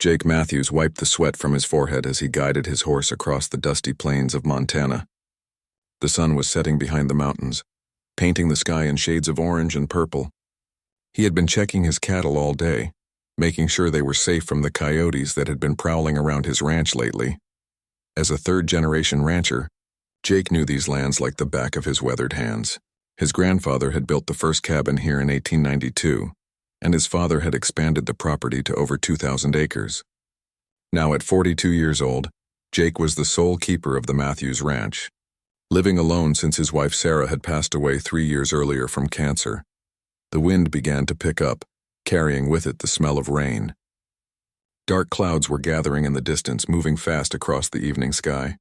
Jake Matthews wiped the sweat from his forehead as he guided his horse across the dusty plains of Montana. The sun was setting behind the mountains, painting the sky in shades of orange and purple. He had been checking his cattle all day, making sure they were safe from the coyotes that had been prowling around his ranch lately. As a third-generation rancher, Jake knew these lands like the back of his weathered hands. His grandfather had built the first cabin here in 1892, and his father had expanded the property to over 2,000 acres. Now at 42 years old, Jake was the sole keeper of the Matthews Ranch, living alone since his wife Sarah had passed away 3 years earlier from cancer. The wind began to pick up, carrying with it the smell of rain. Dark clouds were gathering in the distance, moving fast across the evening sky.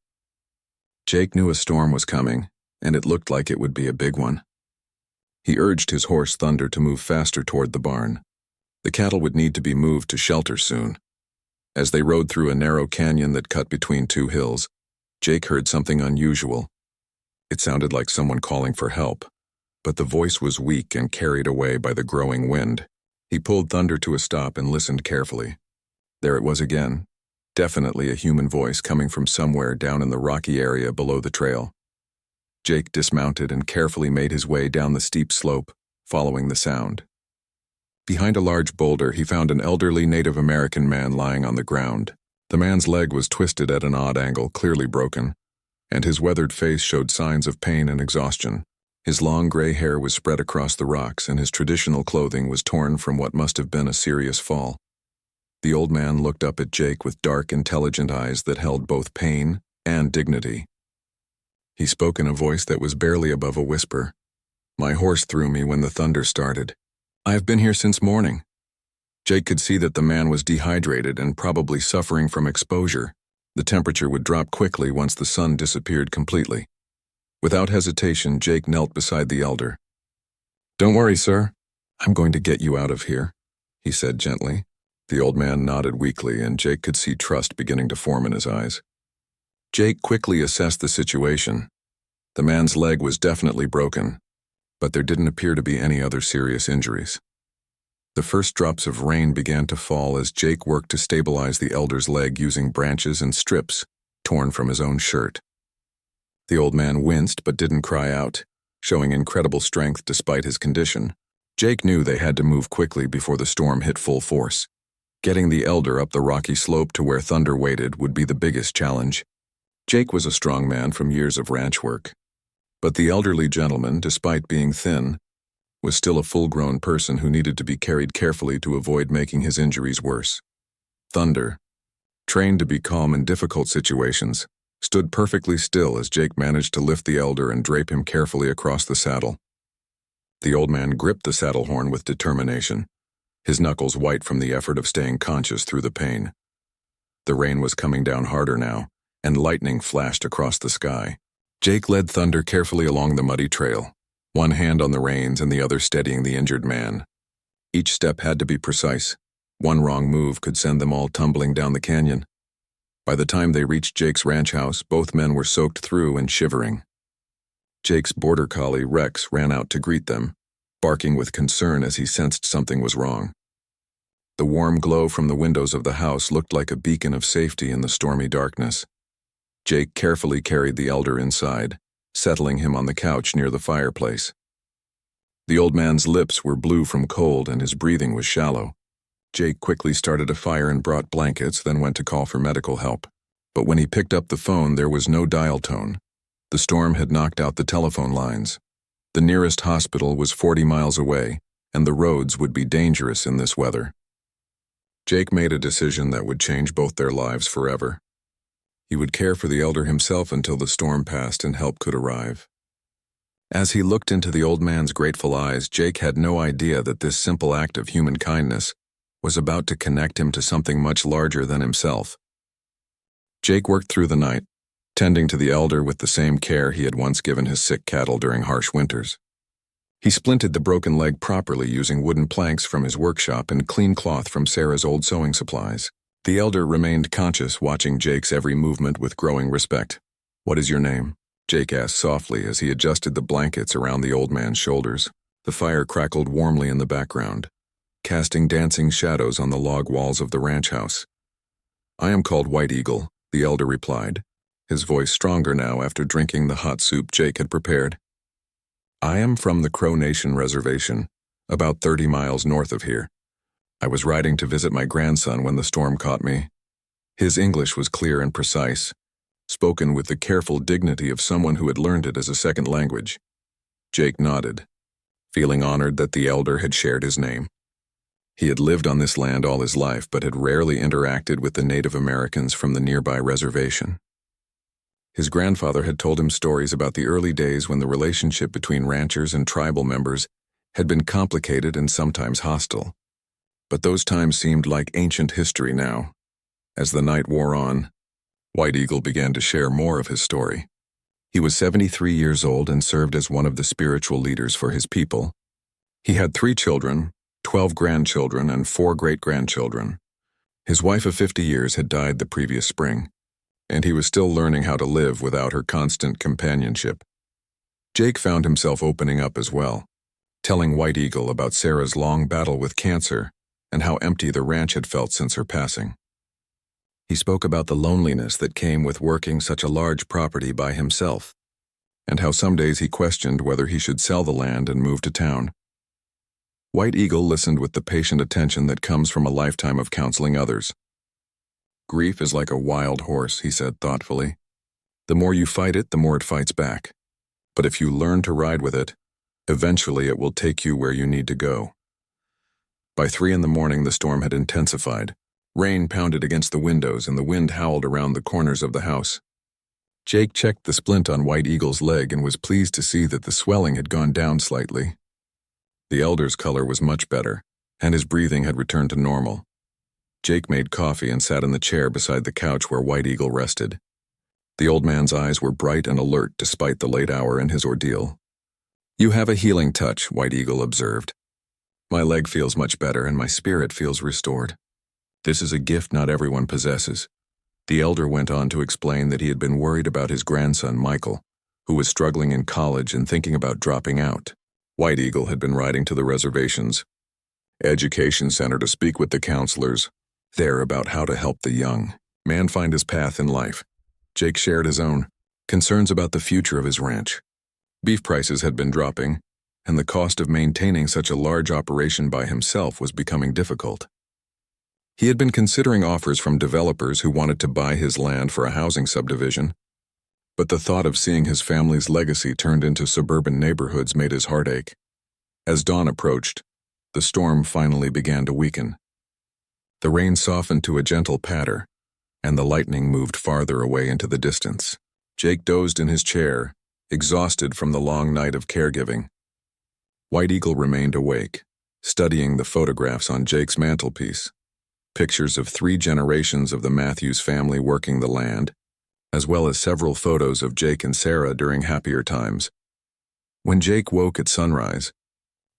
Jake knew a storm was coming, and it looked like it would be a big one. He urged his horse Thunder to move faster toward the barn. The cattle would need to be moved to shelter soon. As they rode through a narrow canyon that cut between two hills, Jake heard something unusual. It sounded like someone calling for help, but the voice was weak and carried away by the growing wind. He pulled Thunder to a stop and listened carefully. There it was again, definitely a human voice coming from somewhere down in the rocky area below the trail. Jake dismounted and carefully made his way down the steep slope, following the sound. Behind a large boulder, he found an elderly Native American man lying on the ground. The man's leg was twisted at an odd angle, clearly broken, and his weathered face showed signs of pain and exhaustion. His long gray hair was spread across the rocks, and his traditional clothing was torn from what must have been a serious fall. The old man looked up at Jake with dark, intelligent eyes that held both pain and dignity. He spoke in a voice that was barely above a whisper. "My horse threw me when the thunder started. I have been here since morning." Jake could see that the man was dehydrated and probably suffering from exposure. The temperature would drop quickly once the sun disappeared completely. Without hesitation, Jake knelt beside the elder. "Don't worry, sir. I'm going to get you out of here," he said gently. The old man nodded weakly, and Jake could see trust beginning to form in his eyes. Jake quickly assessed the situation. The man's leg was definitely broken, but there didn't appear to be any other serious injuries. The first drops of rain began to fall as Jake worked to stabilize the elder's leg using branches and strips torn from his own shirt. The old man winced but didn't cry out, showing incredible strength despite his condition. Jake knew they had to move quickly before the storm hit full force. Getting the elder up the rocky slope to where Thunder waited would be the biggest challenge. Jake was a strong man from years of ranch work, but the elderly gentleman, despite being thin, was still a full-grown person who needed to be carried carefully to avoid making his injuries worse. Thunder, trained to be calm in difficult situations, stood perfectly still as Jake managed to lift the elder and drape him carefully across the saddle. The old man gripped the saddle horn with determination, his knuckles white from the effort of staying conscious through the pain. The rain was coming down harder now, and lightning flashed across the sky. Jake led Thunder carefully along the muddy trail, one hand on the reins and the other steadying the injured man. Each step had to be precise. One wrong move could send them all tumbling down the canyon. By the time they reached Jake's ranch house, both men were soaked through and shivering. Jake's border collie, Rex, ran out to greet them, barking with concern as he sensed something was wrong. The warm glow from the windows of the house looked like a beacon of safety in the stormy darkness. Jake carefully carried the elder inside, settling him on the couch near the fireplace. The old man's lips were blue from cold and his breathing was shallow. Jake quickly started a fire and brought blankets, then went to call for medical help. But when he picked up the phone, there was no dial tone. The storm had knocked out the telephone lines. The nearest hospital was 40 miles away, and the roads would be dangerous in this weather. Jake made a decision that would change both their lives forever. He would care for the elder himself until the storm passed and help could arrive. As he looked into the old man's grateful eyes, Jake had no idea that this simple act of human kindness was about to connect him to something much larger than himself. Jake worked through the night, tending to the elder with the same care he had once given his sick cattle during harsh winters. He splinted the broken leg properly using wooden planks from his workshop and clean cloth from Sarah's old sewing supplies. The elder remained conscious, watching Jake's every movement with growing respect. "What is your name?" Jake asked softly as he adjusted the blankets around the old man's shoulders. The fire crackled warmly in the background, casting dancing shadows on the log walls of the ranch house. I am called White Eagle, the elder replied, his voice stronger now after drinking the hot soup Jake had prepared. I am from the Crow Nation Reservation, about 30 miles north of here. I was riding to visit my grandson when the storm caught me. His English was clear and precise, spoken with the careful dignity of someone who had learned it as a second language. Jake nodded, feeling honored that the elder had shared his name. He had lived on this land all his life but had rarely interacted with the Native Americans from the nearby reservation. His grandfather had told him stories about the early days when the relationship between ranchers and tribal members had been complicated and sometimes hostile. But those times seemed like ancient history now. As the night wore on, White Eagle began to share more of his story. He was 73 years old and served as one of the spiritual leaders for his people. He had 3 children, 12 grandchildren, and 4 great-grandchildren. His wife of 50 years had died the previous spring, and he was still learning how to live without her constant companionship. Jake found himself opening up as well, telling White Eagle about Sarah's long battle with cancer and how empty the ranch had felt since her passing. He spoke about the loneliness that came with working such a large property by himself, and how some days he questioned whether he should sell the land and move to town. White Eagle listened with the patient attention that comes from a lifetime of counseling others. Grief is like a wild horse, he said thoughtfully. The more you fight it, the more it fights back. But if you learn to ride with it, eventually it will take you where you need to go. By 3 in the morning, the storm had intensified. Rain pounded against the windows and the wind howled around the corners of the house. Jake checked the splint on White Eagle's leg and was pleased to see that the swelling had gone down slightly. The elder's color was much better, and his breathing had returned to normal. Jake made coffee and sat in the chair beside the couch where White Eagle rested. The old man's eyes were bright and alert despite the late hour and his ordeal. You have a healing touch, White Eagle observed. My leg feels much better and my spirit feels restored. This is a gift not everyone possesses. The elder went on to explain that he had been worried about his grandson, Michael, who was struggling in college and thinking about dropping out. White Eagle had been riding to the reservation's education center to speak with the counselors there about how to help the young man find his path in life. Jake shared his own concerns about the future of his ranch. Beef prices had been dropping, and the cost of maintaining such a large operation by himself was becoming difficult. He had been considering offers from developers who wanted to buy his land for a housing subdivision, but the thought of seeing his family's legacy turned into suburban neighborhoods made his heart ache. As dawn approached, the storm finally began to weaken. The rain softened to a gentle patter, and the lightning moved farther away into the distance. Jake dozed in his chair, exhausted from the long night of caregiving. White Eagle remained awake, studying the photographs on Jake's mantelpiece, pictures of 3 generations of the Matthews family working the land, as well as several photos of Jake and Sarah during happier times. When Jake woke at sunrise,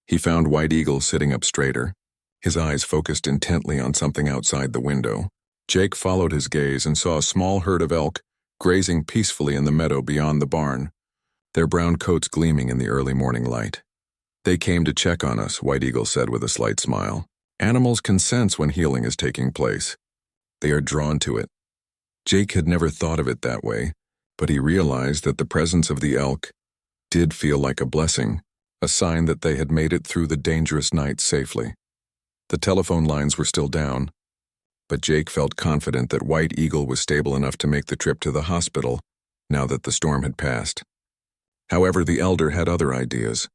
he found White Eagle sitting up straighter, his eyes focused intently on something outside the window. Jake followed his gaze and saw a small herd of elk grazing peacefully in the meadow beyond the barn, their brown coats gleaming in the early morning light. They came to check on us, White Eagle said with a slight smile. Animals can sense when healing is taking place. They are drawn to it. Jake had never thought of it that way, but he realized that the presence of the elk did feel like a blessing, a sign that they had made it through the dangerous night safely. The telephone lines were still down, but Jake felt confident that White Eagle was stable enough to make the trip to the hospital now that the storm had passed. However, the elder had other ideas.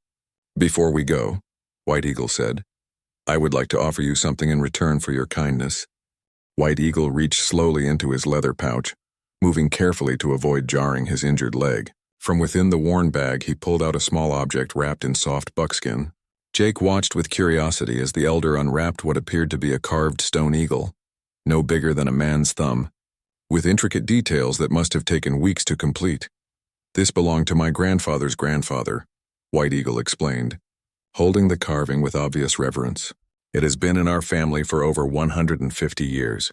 Before we go, White Eagle said, I would like to offer you something in return for your kindness. White Eagle reached slowly into his leather pouch, moving carefully to avoid jarring his injured leg. From within the worn bag, he pulled out a small object wrapped in soft buckskin. Jake watched with curiosity as the elder unwrapped what appeared to be a carved stone eagle, no bigger than a man's thumb, with intricate details that must have taken weeks to complete. This belonged to my grandfather's grandfather, White Eagle explained, holding the carving with obvious reverence. It has been in our family for over 150 years.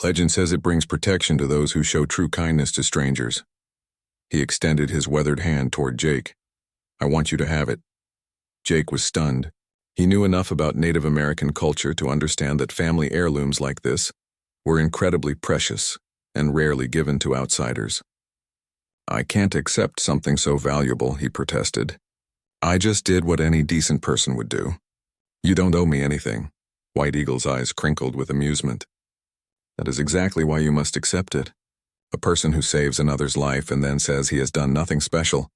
Legend says it brings protection to those who show true kindness to strangers. He extended his weathered hand toward Jake. I want you to have it. Jake was stunned. He knew enough about Native American culture to understand that family heirlooms like this, were incredibly precious and rarely given to outsiders. "I can't accept something so valuable," he protested. "I just did what any decent person would do." "You don't owe me anything." White Eagle's eyes crinkled with amusement. "That is exactly why you must accept it. A person who saves another's life and then says he has done nothing special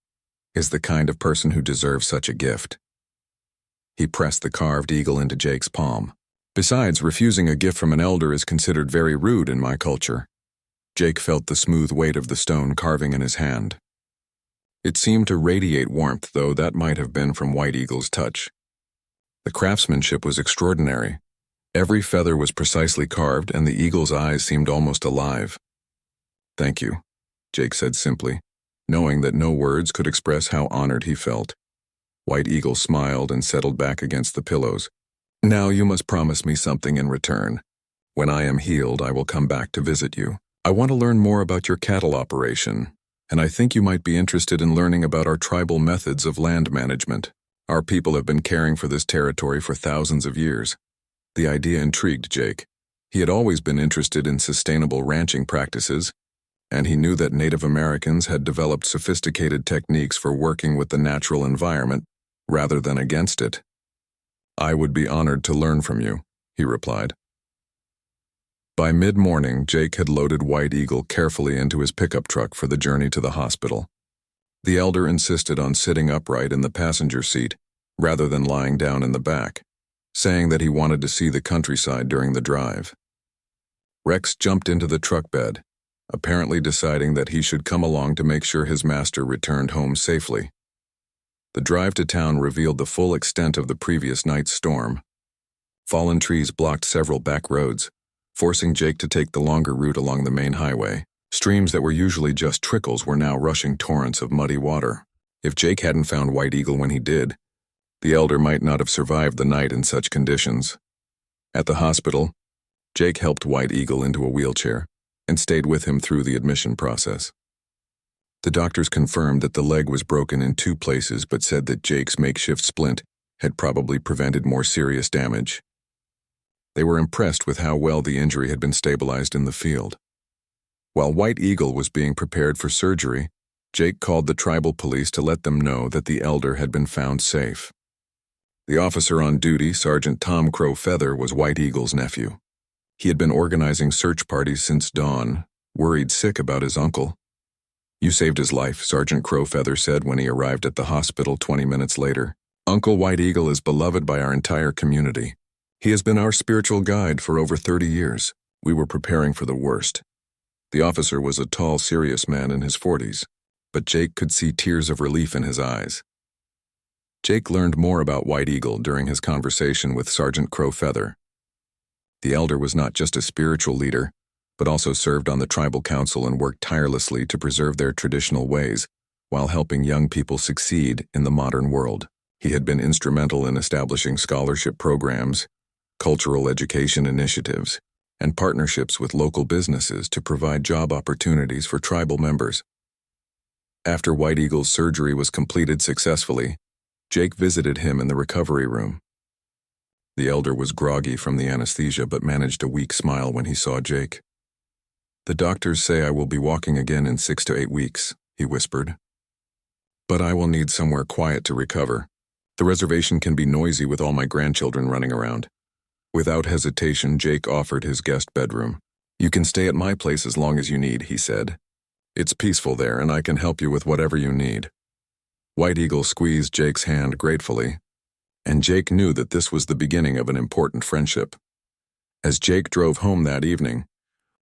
is the kind of person who deserves such a gift." He pressed the carved eagle into Jake's palm. "Besides, refusing a gift from an elder is considered very rude in my culture." Jake felt the smooth weight of the stone carving in his hand. It seemed to radiate warmth, though that might have been from White Eagle's touch. The craftsmanship was extraordinary. Every feather was precisely carved, and the eagle's eyes seemed almost alive. "Thank you," Jake said simply, knowing that no words could express how honored he felt. White Eagle smiled and settled back against the pillows. "Now you must promise me something in return. When I am healed, I will come back to visit you. I want to learn more about your cattle operation, and I think you might be interested in learning about our tribal methods of land management. Our people have been caring for this territory for thousands of years." The idea intrigued Jake. He had always been interested in sustainable ranching practices, and he knew that Native Americans had developed sophisticated techniques for working with the natural environment rather than against it. "I would be honored to learn from you," he replied. By mid-morning, Jake had loaded White Eagle carefully into his pickup truck for the journey to the hospital. The elder insisted on sitting upright in the passenger seat rather than lying down in the back, saying that he wanted to see the countryside during the drive. Rex jumped into the truck bed, apparently deciding that he should come along to make sure his master returned home safely. The drive to town revealed the full extent of the previous night's storm. Fallen trees blocked several back roads, forcing Jake to take the longer route along the main highway. Streams that were usually just trickles were now rushing torrents of muddy water. If Jake hadn't found White Eagle when he did, the elder might not have survived the night in such conditions. At the hospital, Jake helped White Eagle into a wheelchair and stayed with him through the admission process. The doctors confirmed that the leg was broken in 2 places, but said that Jake's makeshift splint had probably prevented more serious damage. They were impressed with how well the injury had been stabilized in the field. While White Eagle was being prepared for surgery, Jake called the tribal police to let them know that the elder had been found safe. The officer on duty, Sergeant Tom Crow Feather, was White Eagle's nephew. He had been organizing search parties since dawn, worried sick about his uncle. "You saved his life," Sergeant Crow Feather said when he arrived at the hospital 20 minutes later. "Uncle White Eagle is beloved by our entire community. He has been our spiritual guide for over 30 years. We were preparing for the worst." The officer was a tall, serious man in his 40s, but Jake could see tears of relief in his eyes. Jake learned more about White Eagle during his conversation with Sergeant Crow Feather. The elder was not just a spiritual leader, but also served on the tribal council and worked tirelessly to preserve their traditional ways while helping young people succeed in the modern world. He had been instrumental in establishing scholarship programs, cultural education initiatives, and partnerships with local businesses to provide job opportunities for tribal members. After White Eagle's surgery was completed successfully, Jake visited him in the recovery room. The elder was groggy from the anesthesia but managed a weak smile when he saw Jake. "The doctors say I will be walking again in 6 to 8 weeks, he whispered. "But I will need somewhere quiet to recover. The reservation can be noisy with all my grandchildren running around." Without hesitation, Jake offered his guest bedroom. "You can stay at my place as long as you need," he said. "It's peaceful there, and I can help you with whatever you need." White Eagle squeezed Jake's hand gratefully, and Jake knew that this was the beginning of an important friendship. As Jake drove home that evening,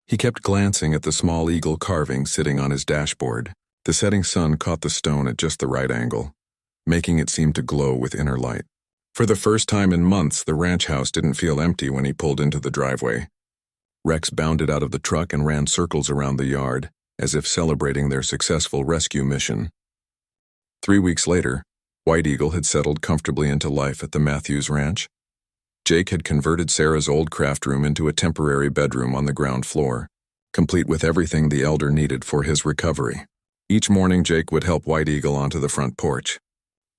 he kept glancing at the small eagle carving sitting on his dashboard. The setting sun caught the stone at just the right angle, making it seem to glow with inner light. For the first time in months, the ranch house didn't feel empty when he pulled into the driveway. Rex bounded out of the truck and ran circles around the yard, as if celebrating their successful rescue mission. 3 weeks later, White Eagle had settled comfortably into life at the Matthews Ranch. Jake had converted Sarah's old craft room into a temporary bedroom on the ground floor, complete with everything the elder needed for his recovery. Each morning, Jake would help White Eagle onto the front porch,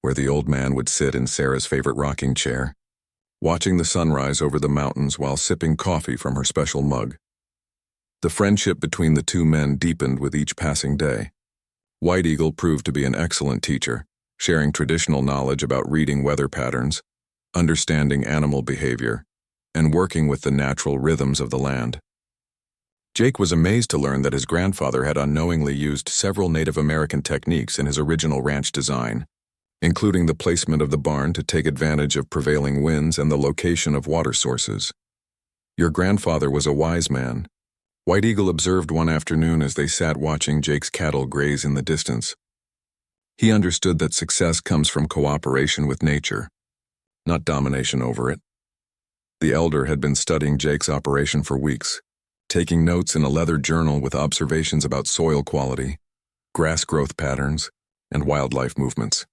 where the old man would sit in Sarah's favorite rocking chair, watching the sunrise over the mountains while sipping coffee from her special mug. The friendship between the two men deepened with each passing day. White Eagle proved to be an excellent teacher, sharing traditional knowledge about reading weather patterns, understanding animal behavior, and working with the natural rhythms of the land. Jake was amazed to learn that his grandfather had unknowingly used several Native American techniques in his original ranch design, including the placement of the barn to take advantage of prevailing winds and the location of water sources. "Your grandfather was a wise man," White Eagle observed one afternoon as they sat watching Jake's cattle graze in the distance. He understood that success comes from cooperation with nature, not domination over it. The elder had been studying Jake's operation for weeks, taking notes in a leather journal with observations about soil quality, grass growth patterns, and wildlife movements.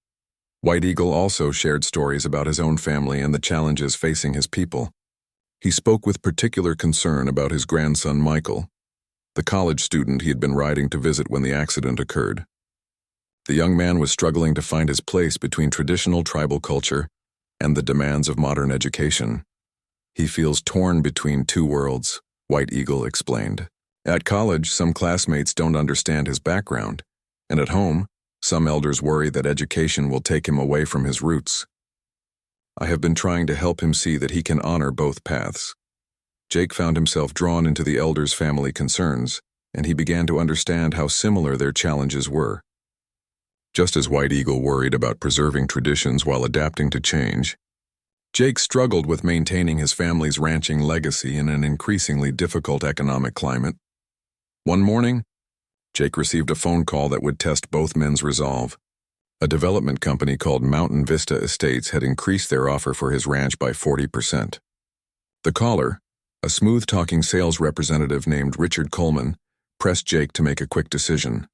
White Eagle also shared stories about his own family and the challenges facing his people. He spoke with particular concern about his grandson Michael, the college student he had been riding to visit when the accident occurred. The young man was struggling to find his place between traditional tribal culture and the demands of modern education. "He feels torn between two worlds," White Eagle explained. "At college, some classmates don't understand his background, and at home, some elders worry that education will take him away from his roots. I have been trying to help him see that he can honor both paths." Jake found himself drawn into the elders' family concerns, and he began to understand how similar their challenges were. Just as White Eagle worried about preserving traditions while adapting to change, Jake struggled with maintaining his family's ranching legacy in an increasingly difficult economic climate. One morning, Jake received a phone call that would test both men's resolve. A development company called Mountain Vista Estates had increased their offer for his ranch by 40%. The caller, a smooth-talking sales representative named Richard Coleman, pressed Jake to make a quick decision.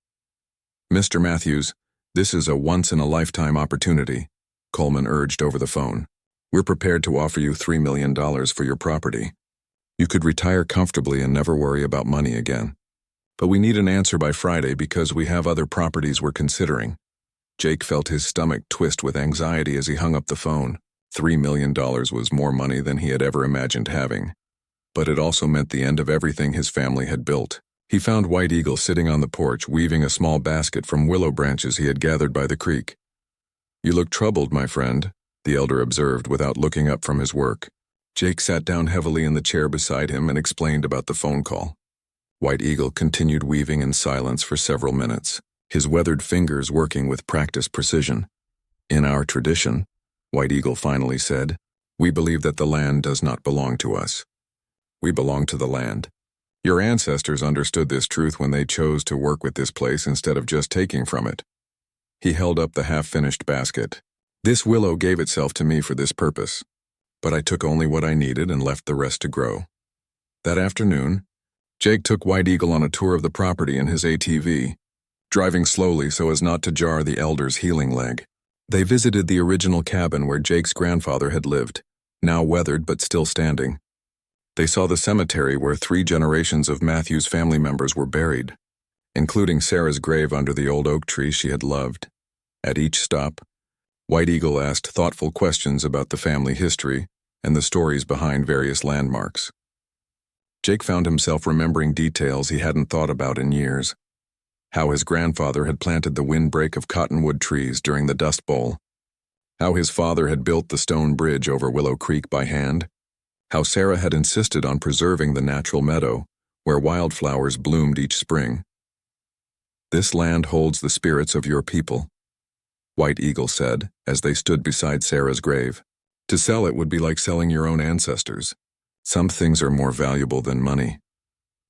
"Mr. Matthews, this is a once-in-a-lifetime opportunity," Coleman urged over the phone. "We're prepared to offer you $3 million for your property. You could retire comfortably and never worry about money again. But we need an answer by Friday because we have other properties we're considering." Jake felt his stomach twist with anxiety as he hung up the phone. $3 million was more money than he had ever imagined having. But it also meant the end of everything his family had built. He found White Eagle sitting on the porch weaving a small basket from willow branches he had gathered by the creek. "You look troubled, my friend," the elder observed without looking up from his work. Jake sat down heavily in the chair beside him and explained about the phone call. White Eagle continued weaving in silence for several minutes, his weathered fingers working with practiced precision. "In our tradition," White Eagle finally said, "we believe that the land does not belong to us. We belong to the land. Your ancestors understood this truth when they chose to work with this place instead of just taking from it." He held up the half-finished basket. "This willow gave itself to me for this purpose, but I took only what I needed and left the rest to grow." That afternoon, Jake took White Eagle on a tour of the property in his ATV, driving slowly so as not to jar the elder's healing leg. They visited the original cabin where Jake's grandfather had lived, now weathered but still standing. They saw the cemetery where 3 generations of Matthew's family members were buried, including Sarah's grave under the old oak tree she had loved. At each stop, White Eagle asked thoughtful questions about the family history and the stories behind various landmarks. Jake found himself remembering details he hadn't thought about in years. How his grandfather had planted the windbreak of cottonwood trees during the Dust Bowl. How his father had built the stone bridge over Willow Creek by hand. How Sarah had insisted on preserving the natural meadow where wildflowers bloomed each spring. "This land holds the spirits of your people," White Eagle said as they stood beside Sarah's grave. "To sell it would be like selling your own ancestors. Some things are more valuable than money."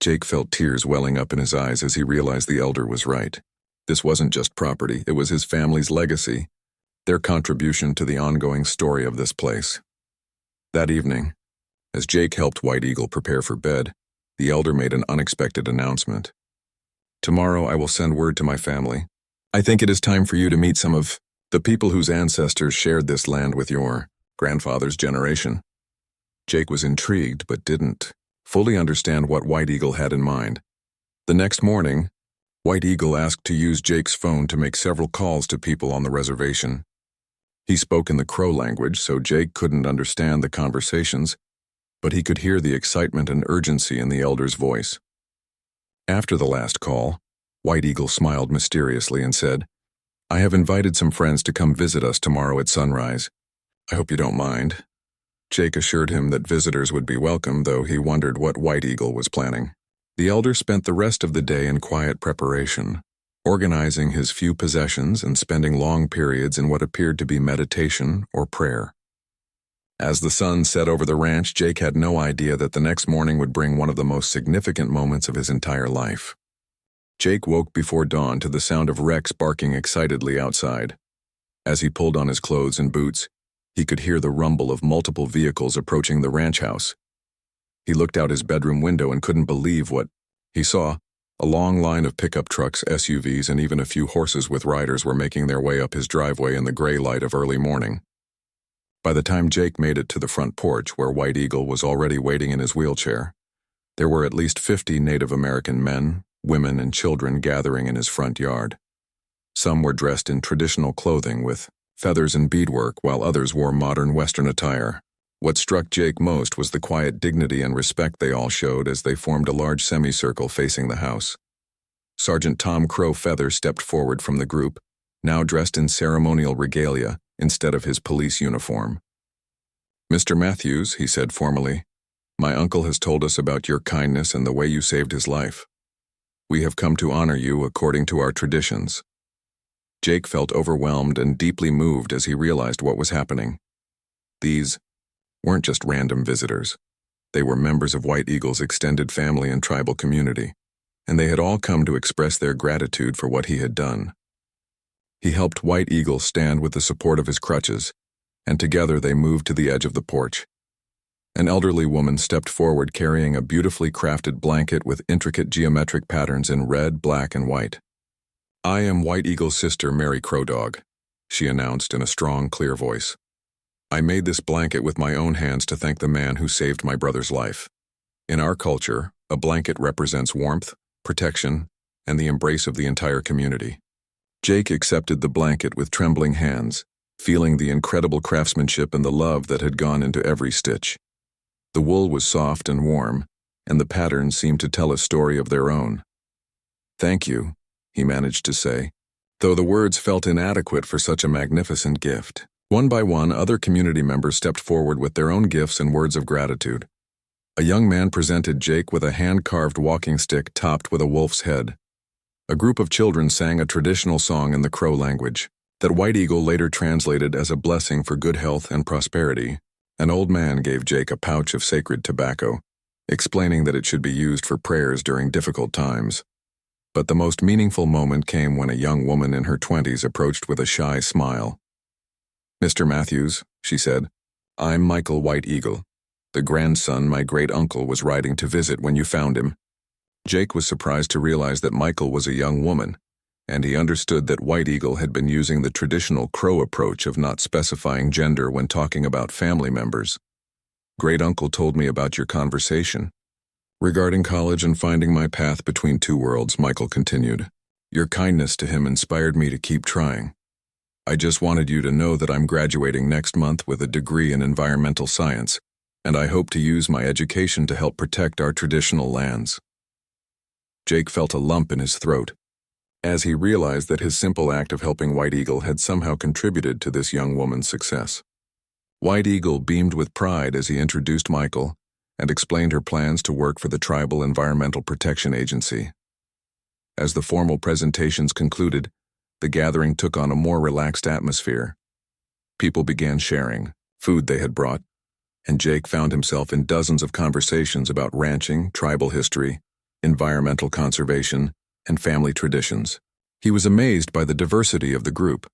Jake felt tears welling up in his eyes as he realized the elder was right. This wasn't just property, it was his family's legacy, their contribution to the ongoing story of this place. That evening, as Jake helped White Eagle prepare for bed, the elder made an unexpected announcement. "Tomorrow I will send word to my family. I think it is time for you to meet some of the people whose ancestors shared this land with your grandfather's generation." Jake was intrigued but didn't fully understand what White Eagle had in mind. The next morning, White Eagle asked to use Jake's phone to make several calls to people on the reservation. He spoke in the Crow language, so Jake couldn't understand the conversations, but he could hear the excitement and urgency in the elder's voice. After the last call, White Eagle smiled mysteriously and said, "I have invited some friends to come visit us tomorrow at sunrise. I hope you don't mind." Jake assured him that visitors would be welcome, though he wondered what White Eagle was planning. The elder spent the rest of the day in quiet preparation, organizing his few possessions and spending long periods in what appeared to be meditation or prayer. As the sun set over the ranch, Jake had no idea that the next morning would bring one of the most significant moments of his entire life. Jake woke before dawn to the sound of Rex barking excitedly outside. As he pulled on his clothes and boots, he could hear the rumble of multiple vehicles approaching the ranch house. He looked out his bedroom window and couldn't believe what he saw. A long line of pickup trucks, SUVs, and even a few horses with riders were making their way up his driveway in the gray light of early morning. By the time Jake made it to the front porch, where White Eagle was already waiting in his wheelchair, there were at least 50 Native American men, women, and children gathering in his front yard. Some were dressed in traditional clothing with feathers and beadwork, while others wore modern Western attire. What struck Jake most was the quiet dignity and respect they all showed as they formed a large semicircle facing the house. Sergeant Tom Crow Feather stepped forward from the group, now dressed in ceremonial regalia instead of his police uniform. "Mr. Matthews," he said formally, "my uncle has told us about your kindness and the way you saved his life. We have come to honor you according to our traditions." Jake felt overwhelmed and deeply moved as he realized what was happening. These weren't just random visitors. They were members of White Eagle's extended family and tribal community, and they had all come to express their gratitude for what he had done. He helped White Eagle stand with the support of his crutches, and together they moved to the edge of the porch. An elderly woman stepped forward carrying a beautifully crafted blanket with intricate geometric patterns in red, black, and white. "I am White Eagle's sister, Mary Crow Dog," she announced in a strong, clear voice. "I made this blanket with my own hands to thank the man who saved my brother's life. In our culture, a blanket represents warmth, protection, and the embrace of the entire community." Jake accepted the blanket with trembling hands, feeling the incredible craftsmanship and the love that had gone into every stitch. The wool was soft and warm, and the patterns seemed to tell a story of their own. "Thank you," he managed to say, though the words felt inadequate for such a magnificent gift. One by one, other community members stepped forward with their own gifts and words of gratitude. A young man presented Jake with a hand-carved walking stick topped with a wolf's head. A group of children sang a traditional song in the Crow language that White Eagle later translated as a blessing for good health and prosperity. An old man gave Jake a pouch of sacred tobacco, explaining that it should be used for prayers during difficult times. But the most meaningful moment came when a young woman in her 20s approached with a shy smile. "Mr. Matthews," she said, "I'm Michael White Eagle, the grandson my great-uncle was riding to visit when you found him." Jake was surprised to realize that Michael was a young woman, and he understood that White Eagle had been using the traditional Crow approach of not specifying gender when talking about family members. "Great-uncle told me about your conversation regarding college and finding my path between two worlds," Michael continued. "Your kindness to him inspired me to keep trying. I just wanted you to know that I'm graduating next month with a degree in environmental science, and I hope to use my education to help protect our traditional lands." Jake felt a lump in his throat as he realized that his simple act of helping White Eagle had somehow contributed to this young woman's success. White Eagle beamed with pride as he introduced Michael and explained her plans to work for the Tribal Environmental Protection Agency. As the formal presentations concluded, the gathering took on a more relaxed atmosphere. People began sharing food they had brought, and Jake found himself in dozens of conversations about ranching, tribal history, environmental conservation, and family traditions. He was amazed by the diversity of the group.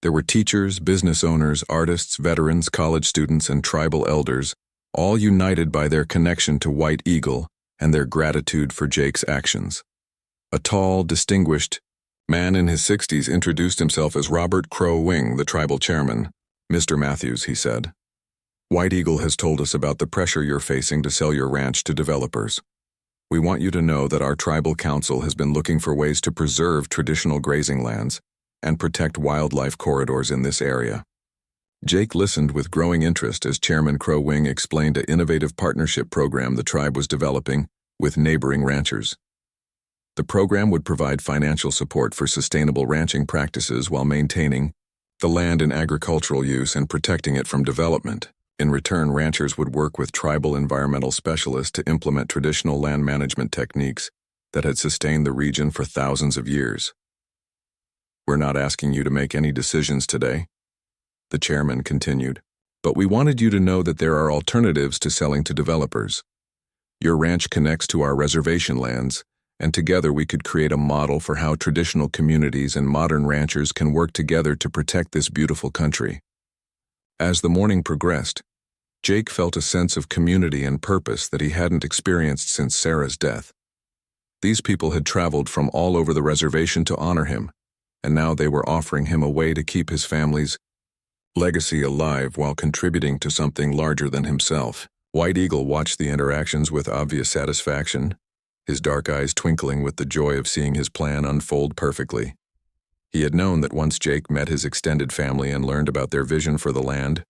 There were teachers, business owners, artists, veterans, college students, and tribal elders, all united by their connection to White Eagle and their gratitude for Jake's actions. A tall, distinguished man in his 60s introduced himself as Robert Crow Wing, the tribal chairman. "Mr. Matthews," he said, "White Eagle has told us about the pressure you're facing to sell your ranch to developers. We want you to know that our tribal council has been looking for ways to preserve traditional grazing lands and protect wildlife corridors in this area." Jake listened with growing interest as Chairman Crow Wing explained an innovative partnership program the tribe was developing with neighboring ranchers. The program would provide financial support for sustainable ranching practices while maintaining the land in agricultural use and protecting it from development. In return, ranchers would work with tribal environmental specialists to implement traditional land management techniques that had sustained the region for thousands of years. "We're not asking you to make any decisions today," the chairman continued, "but we wanted you to know that there are alternatives to selling to developers. Your ranch connects to our reservation lands, and together we could create a model for how traditional communities and modern ranchers can work together to protect this beautiful country." As the morning progressed, Jake felt a sense of community and purpose that he hadn't experienced since Sarah's death. These people had traveled from all over the reservation to honor him, and now they were offering him a way to keep his family's legacy alive while contributing to something larger than himself. White Eagle watched the interactions with obvious satisfaction, his dark eyes twinkling with the joy of seeing his plan unfold perfectly. He had known that once Jake met his extended family and learned about their vision for the land,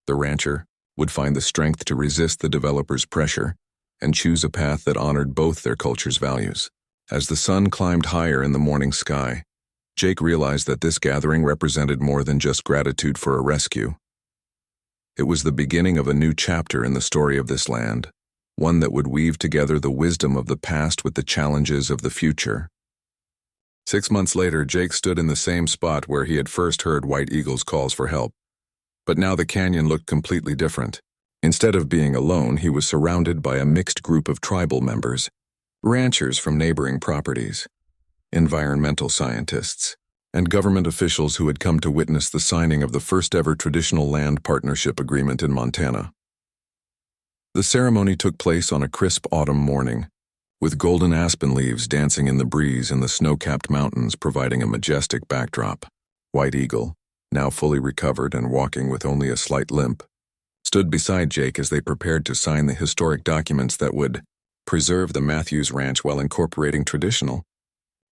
the rancher would find the strength to resist the developer's pressure and choose a path that honored both their culture's values. As the sun climbed higher in the morning sky, Jake realized that this gathering represented more than just gratitude for a rescue. It was the beginning of a new chapter in the story of this land, one that would weave together the wisdom of the past with the challenges of the future. 6 months later, Jake stood in the same spot where he had first heard White Eagle's calls for help. But now the canyon looked completely different. Instead of being alone, he was surrounded by a mixed group of tribal members, ranchers from neighboring properties, environmental scientists, and government officials who had come to witness the signing of the first-ever traditional land partnership agreement in Montana. The ceremony took place on a crisp autumn morning, with golden aspen leaves dancing in the breeze and the snow-capped mountains providing a majestic backdrop. White Eagle, now fully recovered and walking with only a slight limp, stood beside Jake as they prepared to sign the historic documents that would preserve the Matthews Ranch while incorporating traditional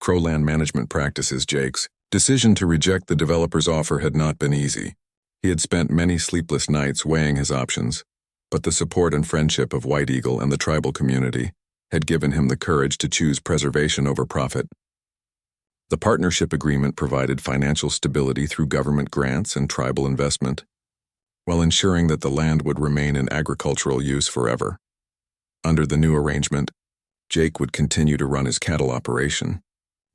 crowland management practices. Jake's decision to reject the developer's offer had not been easy. He had spent many sleepless nights weighing his options, but the support and friendship of White Eagle and the tribal community had given him the courage to choose preservation over profit. The partnership agreement provided financial stability through government grants and tribal investment, while ensuring that the land would remain in agricultural use forever. Under the new arrangement, Jake would continue to run his cattle operation,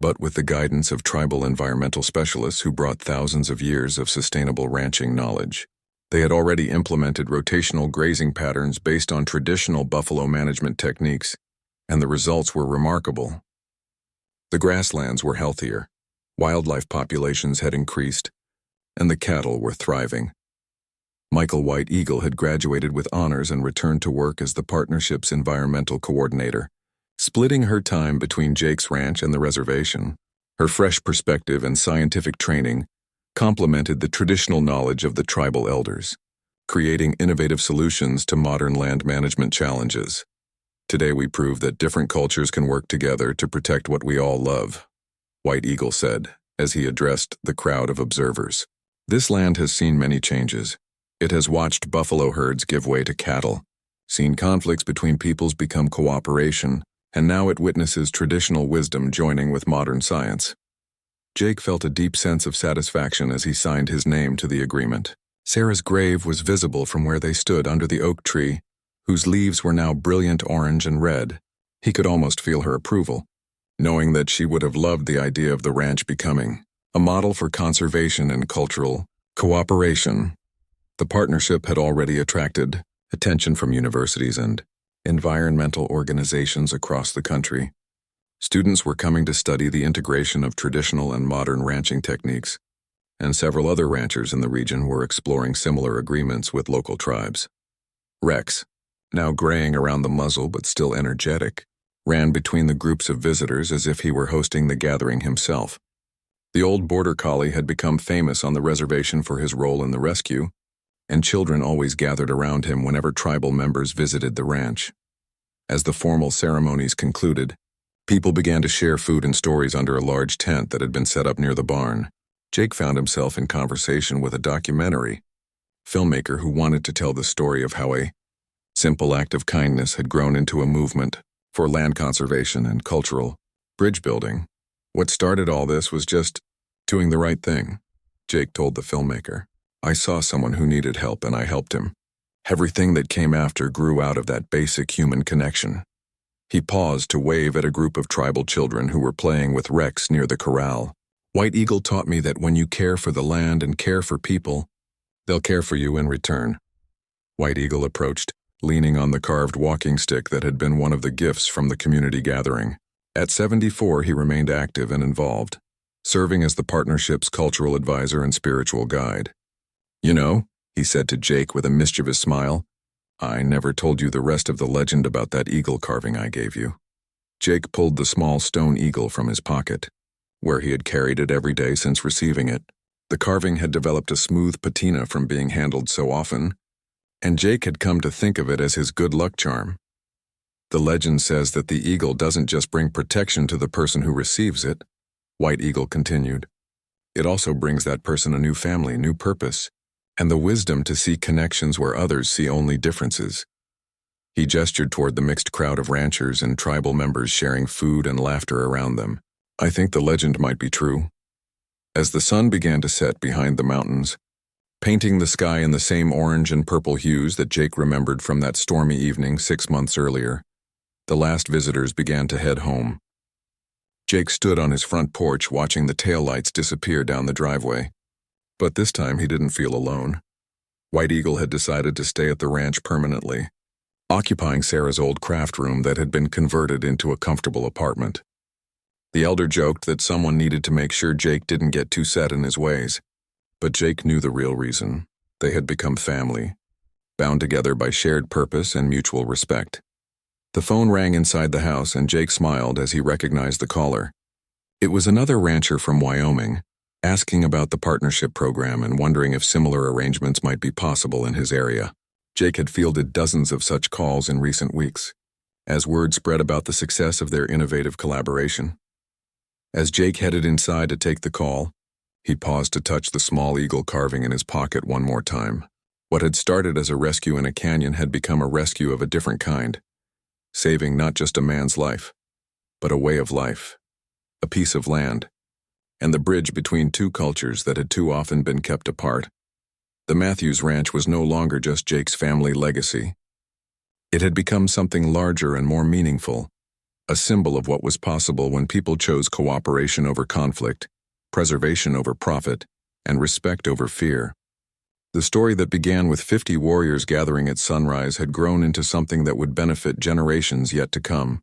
but with the guidance of tribal environmental specialists who brought thousands of years of sustainable ranching knowledge. They had already implemented rotational grazing patterns based on traditional buffalo management techniques, and the results were remarkable. The grasslands were healthier, wildlife populations had increased, and the cattle were thriving. Michael White Eagle had graduated with honors and returned to work as the partnership's environmental coordinator, splitting her time between Jake's ranch and the reservation. Her fresh perspective and scientific training complemented the traditional knowledge of the tribal elders, creating innovative solutions to modern land management challenges. "Today we prove that different cultures can work together to protect what we all love," White Eagle said as he addressed the crowd of observers. "This land has seen many changes. It has watched buffalo herds give way to cattle, seen conflicts between peoples become cooperation, and now it witnesses traditional wisdom joining with modern science." Jake felt a deep sense of satisfaction as he signed his name to the agreement. Sarah's grave was visible from where they stood under the oak tree, whose leaves were now brilliant orange and red. He could almost feel her approval, knowing that she would have loved the idea of the ranch becoming a model for conservation and cultural cooperation. The partnership had already attracted attention from universities and environmental organizations across the country. Students were coming to study the integration of traditional and modern ranching techniques, and several other ranchers in the region were exploring similar agreements with local tribes. Rex, now graying around the muzzle but still energetic, ran between the groups of visitors as if he were hosting the gathering himself. The old border collie had become famous on the reservation for his role in the rescue, and children always gathered around him whenever tribal members visited the ranch. As the formal ceremonies concluded, people began to share food and stories under a large tent that had been set up near the barn. Jake found himself in conversation with a documentary filmmaker who wanted to tell the story of how a simple act of kindness had grown into a movement for land conservation and cultural bridge building. What started all this was just doing the right thing, Jake told the filmmaker. I saw someone who needed help and I helped him. Everything that came after grew out of that basic human connection. He paused to wave at a group of tribal children who were playing with wrecks near the corral. White Eagle taught me that when you care for the land and care for people, they'll care for you in return. White Eagle approached, leaning on the carved walking stick that had been one of the gifts from the community gathering. At 74, he remained active and involved, serving as the partnership's cultural advisor and spiritual guide. You know, he said to Jake with a mischievous smile, I never told you the rest of the legend about that eagle carving I gave you. Jake pulled the small stone eagle from his pocket, where he had carried it every day since receiving it. The carving had developed a smooth patina from being handled so often, and Jake had come to think of it as his good luck charm. The legend says that the eagle doesn't just bring protection to the person who receives it, White Eagle continued. It also brings that person a new family, new purpose, and the wisdom to see connections where others see only differences. He gestured toward the mixed crowd of ranchers and tribal members sharing food and laughter around them. I think the legend might be true. As the sun began to set behind the mountains, painting the sky in the same orange and purple hues that Jake remembered from that stormy evening 6 months earlier, the last visitors began to head home. Jake stood on his front porch watching the taillights disappear down the driveway. But this time he didn't feel alone. White Eagle had decided to stay at the ranch permanently, occupying Sarah's old craft room that had been converted into a comfortable apartment. The elder joked that someone needed to make sure Jake didn't get too set in his ways, but Jake knew the real reason. They had become family, bound together by shared purpose and mutual respect. The phone rang inside the house and Jake smiled as he recognized the caller. It was another rancher from Wyoming, asking about the partnership program and wondering if similar arrangements might be possible in his area. Jake had fielded dozens of such calls in recent weeks, as word spread about the success of their innovative collaboration. As Jake headed inside to take the call, he paused to touch the small eagle carving in his pocket one more time. What had started as a rescue in a canyon had become a rescue of a different kind, saving not just a man's life, but a way of life, a piece of land, and the bridge between two cultures that had too often been kept apart. The Matthews Ranch was no longer just Jake's family legacy. It had become something larger and more meaningful, a symbol of what was possible when people chose cooperation over conflict, preservation over profit, and respect over fear. The story that began with 50 warriors gathering at sunrise had grown into something that would benefit generations yet to come.